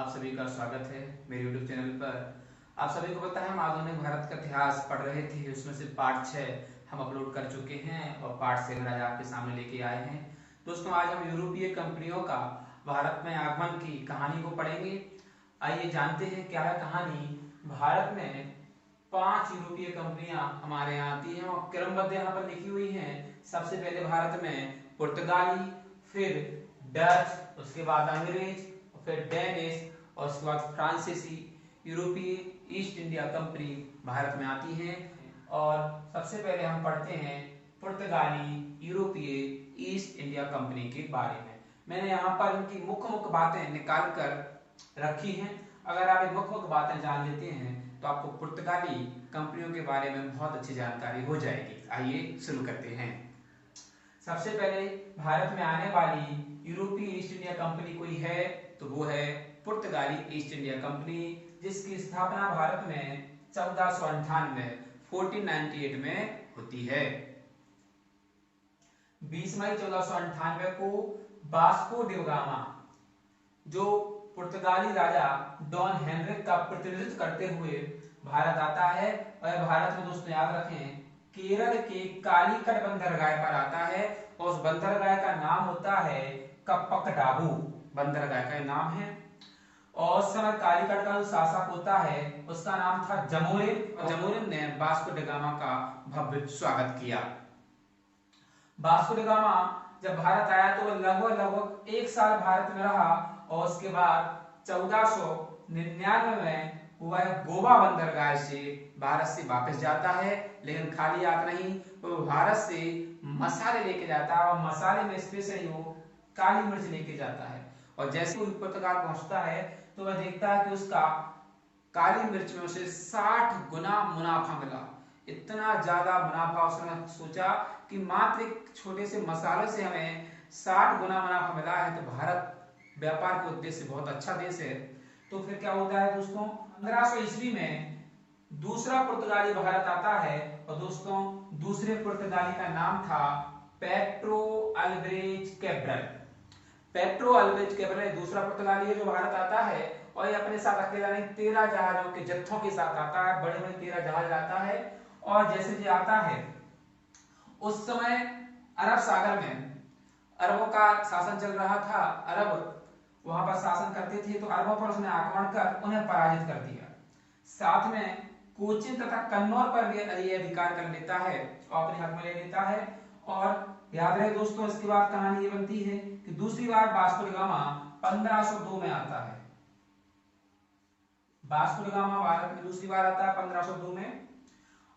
आप सभी का स्वागत है मेरे YouTube चैनल पर। आप सभी को पता है हम आधुनिक भारत का इतिहास पढ़ रहे थे, उसमें से पार्ट 6 हम अपलोड कर चुके हैं और पार्ट 7 आज आपके सामने लेके आए हैं। दोस्तों आज हम यूरोपीय कंपनियों का भारत में आगमन की कहानी को पढ़ेंगे। आइए जानते हैं क्या है कहानी। भारत में 5 यूरोपीय कंपनियां हमारे यहाँ आती हैं और क्रमबद्ध यहाँ पर लिखी हुई हैं। सबसे पहले भारत में पुर्तगाली, फिर डच, उसके बाद अंग्रेज, फिर डेनिश और उसके बाद फ्रांसीसी यूरोपीय ईस्ट इंडिया कंपनी भारत में आती है। और सबसे पहले हम पढ़ते हैं पुर्तगाली यूरोपीय ईस्ट इंडिया कंपनी के बारे में। मैंने यहाँ पर इनकी मुख्य बातें निकाल कर रखी हैं। अगर आप मुख्य बातें जान लेते हैं तो आपको पुर्तगाली कंपनियों के बारे में बहुत अच्छी जानकारी हो जाएगी। आइए शुरू करते हैं। सबसे पहले भारत में आने वाली यूरोपीय ईस्ट इंडिया कंपनी कोई है तो वो है पुर्तगाली ईस्ट इंडिया कंपनी, जिसकी स्थापना भारत में 1498 में होती है। 20 मई 1498 को वास्को डी गामा, जो पुर्तगाली राजा डॉन हेनरिक का प्रतिनिधित्व करते हुए भारत आता है। और भारत में दोस्तों याद रखें केरल के कालीकट बंदरगाह पर आता है और उस बंदरगाह का नाम होता है कप्पकडाबू, बंदरगाह का नाम है। और उस समय कालीकट का जो शासक होता है उसका नाम था जमोरिन, और जमोरिन ने वास्को डी गामा का भव्य स्वागत किया। वास्को डी गामा जब भारत आया तो वह लगभग 1 साल भारत में रहा और उसके बाद 1499 में वह गोवा बंदरगाह से भारत से वापस जाता है। लेकिन खाली आता नहीं, वो भारत से मसाले लेके जाता है और मसाले में स्पेशली वो काली मिर्च लेके जाता है। और जैसे वो पुर्तगाल पहुंचता है तो वह देखता है कि उसका काली मिर्च में उसे 60 गुना मुनाफा मिला। इतना ज्यादा मुनाफा उसने सोचा कि मात्र एक छोटे से मसाले से हमें 60 गुना मुनाफा मिला है तो भारत व्यापार के उद्देश्य से बहुत अच्छा देश है। तो फिर क्या होता है दोस्तों, 1500 ईस्वी में दूसरा पुर्तगाली भारत आता है और दोस्तों दूसरे पुर्तगाली का नाम था petro Alvares Cabral. Petro Alvares Cabral दूसरा पुर्तगाली है जो भारत आता है और ये अपने साथ अकेला नहीं 13 जहाजों के जत्थों के साथ आता है। बड़े बड़े 13 जहाज आता है और जैसे जी आता है उस समय अरब सागर में अरबों का शासन चल रहा था। अरब वहां पर शासन करते थे तो अरबों पर उसने आक्रमण कर उन्हें पराजित कर दिया। साथ में कोचिन तथा कन्नौज पर भी ये अधिकार कर लेता है और अपने हक में ले लेता है। और याद रहे दोस्तों इसके बाद कहानी ये बनती है कि दूसरी बार वास्को डी गामा 1502 में आता है। वास्को डी गामा भारत में दूसरी बार आता है 1502 में।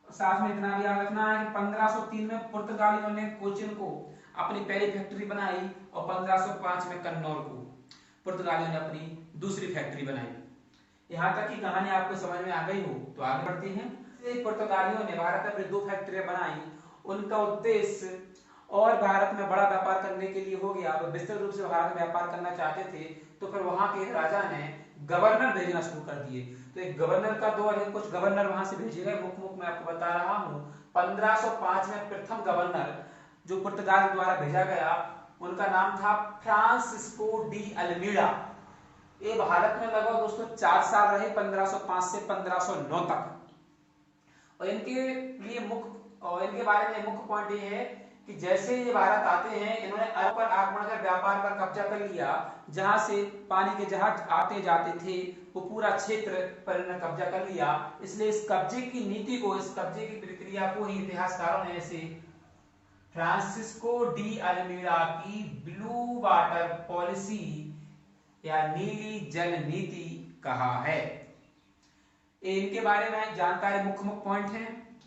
साथ में इतना भी याद रखना है कि 1503 में पुर्तगालियों ने कोचिन को अपनी पहली फैक्ट्री बनाई और 1505 में कन्नौज को पुर्तगालियों ने अपनी दूसरी फैक्ट्री बनाई। यहाँ तक की कहानी आपको समझ में आ गई हो तो आगे बढ़ते हैं। पुर्तगालियों ने भारत में अपनी 2 फैक्ट्रियां बनाई। उनका उद्देश्य और भारत में बड़ा व्यापार करने के लिए हो गया। अब विस्तृत रूप से भारत में व्यापार करना चाहते थे तो फिर वहां के राजा ने गवर्नर भेजना शुरू कर दिए। तो एक गवर्नर का दौर है, कुछ गवर्नर वहां से भेजे गए। मुख्य मैं आपको बता रहा हूँ 1505 में प्रथम गवर्नर जो पुर्तगाल द्वारा भेजा गया उनका नाम था फ्रांसिस्को डी अल्मीड़ा। ये भारत में लगभग दोस्तों 4 साल रहे 1505 से 1509 तक। और इनके बारे में मुख्य पॉइंट ये है कि जैसे ये भारत आते हैं इन्होंने अरब पर आक्रमण कर व्यापार पर कब्जा कर लिया। जहां से पानी के जहाज आते जाते थे वो पूरा क्षेत्र पर इन्होंने कब्जा कर लिया। इसलिए इस कब्जे की नीति को, इस कब्जे की प्रक्रिया को ही इतिहासकारों ने ऐसे फ्रांसिस्को डी अल्मीड़ा की ब्लू वाटर पॉलिसी या नीली जल नीति कहा है। इनके बारे में जानकारी मुख्य पॉइंट है,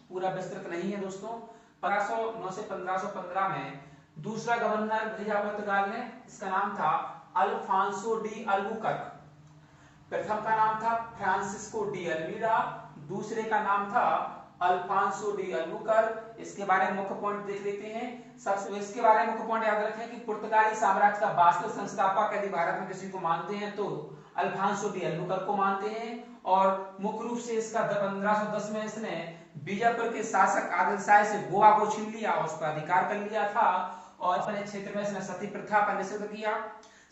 पूरा विस्तृत नहीं है दोस्तों। 1509 से 1515 में दूसरा गवर्नर भेजा पुर्तगाल ने, इसका नाम था अल्फांसो डी अल्बुकर्क। प्रथम का नाम था फ्रांसिस्को डी अल्मीड़ा, दूसरे का नाम था अल्फांसो डी अल्बुकर्क। इसके बारे में मुख्य पॉइंट देख लेते हैं। सबसे इसके बारे में मुख्य पॉइंट याद रखें कि पुर्तगाली साम्राज्य का वास्तविक संस्थापक यदि भारत में किसी को मानते हैं तो अल्फांसो डी अल्बुकर्क को मानते हैं। और मुख्य रूप से इसका 1510 में इसने बीजापुर के शासक आदिल शाह से गोवा को छीन लिया और उस पर अधिकार कर लिया था और अपने क्षेत्र में इसने सती प्रथा पर निषेध किया।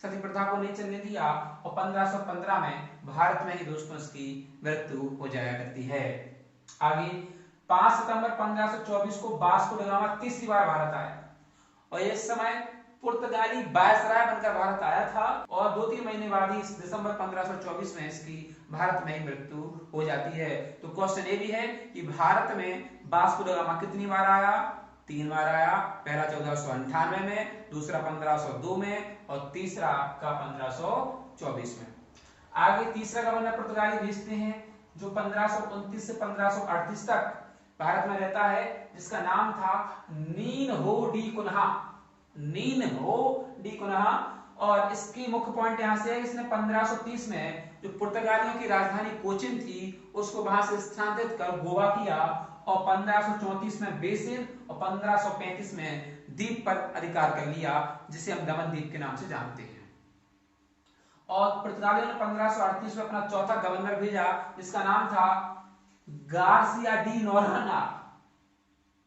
सती प्रथा को नहीं चलने दिया और 1515 में भारत में ही दोस्तों इसकी मृत्यु हो जाया करती है। आगे 5 सितंबर 1524 को वास्को ड गामा तीसरी बार भारत आया और इस समय पुर्तगाली वायसराय बनकर भारत आया था और 2-3 महीने बाद ही दिसंबर 1524 में इसकी भारत में ही मृत्यु हो जाती है। तो क्वेश्चन ये भी है कि भारत में वास्को ड गामा कितनी बार आया? 3 बार आया। पहला 1498 में, दूसरा 1502 में और तीसरा आपका 1524 में। आगे तीसरा गवर्नर पुर्तगाली भेजते हैं जो 1529 से 1538 तक भारत में रहता है, जिसका नाम था Nuno da Cunha. Nuno da Cunha. और इसकी मुख्य पॉइंट यहां से है, इसने 1530 में जो पुर्तगालियों की राजधानी कोचिन थी उसको वहां से स्थानांतरित कर गोवा किया और 1534 में बेसिन और 1535 में द्वीप पर अधिकार कर लिया, जिसे हम दमन द्वीप के नाम से जानते हैं। और पुर्तगालियों ने 1538 में अपना चौथा गवर्नर भेजा जिसका नाम था Garcia D Noronha.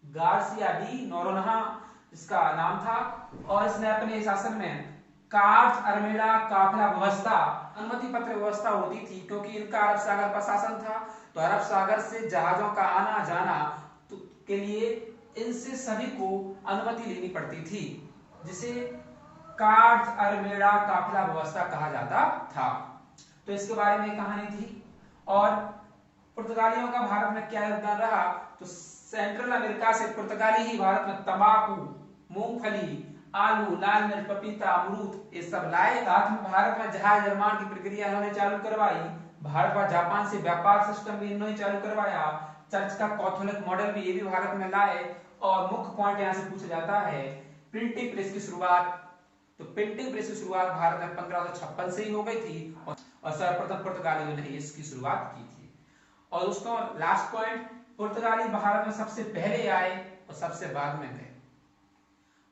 Garcia D Noronha इसका नाम था और इसने अपने शासन में कार्च अरमेड़ा काफिला व्यवस्था, अनुमति पत्र व्यवस्था होती थी क्योंकि इनका अरब सागर पर शासन था। तो अरब सागर से जहाजों का आना जाना के लिए इनसे सभी को अनुमति लेनी पड़ती थी, जिसे कार्च अरमेड़ा काफिला व्यवस्था कहा जाता था। तो इसके बारे में कहानी थी। और पुर्तगालियों का भारत में क्या योगदान रहा? तो सेंट्रल अमेरिका से पुर्तगाली ही भारत में तंबाकू, मूंगफली, आलू, लाल मिर्च, पपीता, अमरूद ये सब लाए। साथ में भारत में जहाज निर्माण की प्रक्रिया इन्होंने चालू करवाई। भारत व जापान से व्यापार सिस्टम भी इन्होंने चालू करवाया। चर्च का कैथोलिक मॉडल भी ये भी भारत में लाए। और मुख्य पॉइंट यहाँ से पूछा जाता है प्रिंटिंग प्रेस की शुरुआत। तो प्रिंटिंग प्रेस की शुरुआत भारत में 1556 से ही हो गई थी और सर्वप्रथम पुर्तगालियों ने इसकी शुरुआत की थी। और दोस्तों लास्ट पॉइंट, पुर्तगाली भारत में सबसे पहले आए और सबसे बाद में गए।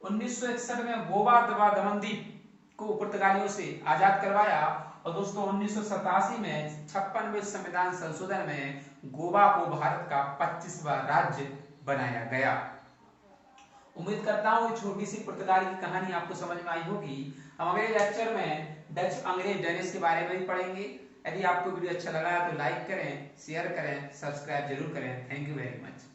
1961 में गोवा दमन द्वीप को पुर्तगालियों से आजाद करवाया और दोस्तों 1987 में 56वें संविधान संशोधन में गोवा को भारत का 25वां राज्य बनाया गया। उम्मीद करता हूँ छोटी सी पुर्तगाली की कहानी आपको समझ में आई होगी। हम अगले लेक्चर में डच, अंग्रेज, डेनिश के बारे में भी पढ़ेंगे। यदि आपको वीडियो अच्छा लगा तो लाइक करें, शेयर करें, सब्सक्राइब जरूर करें। Thank you very much.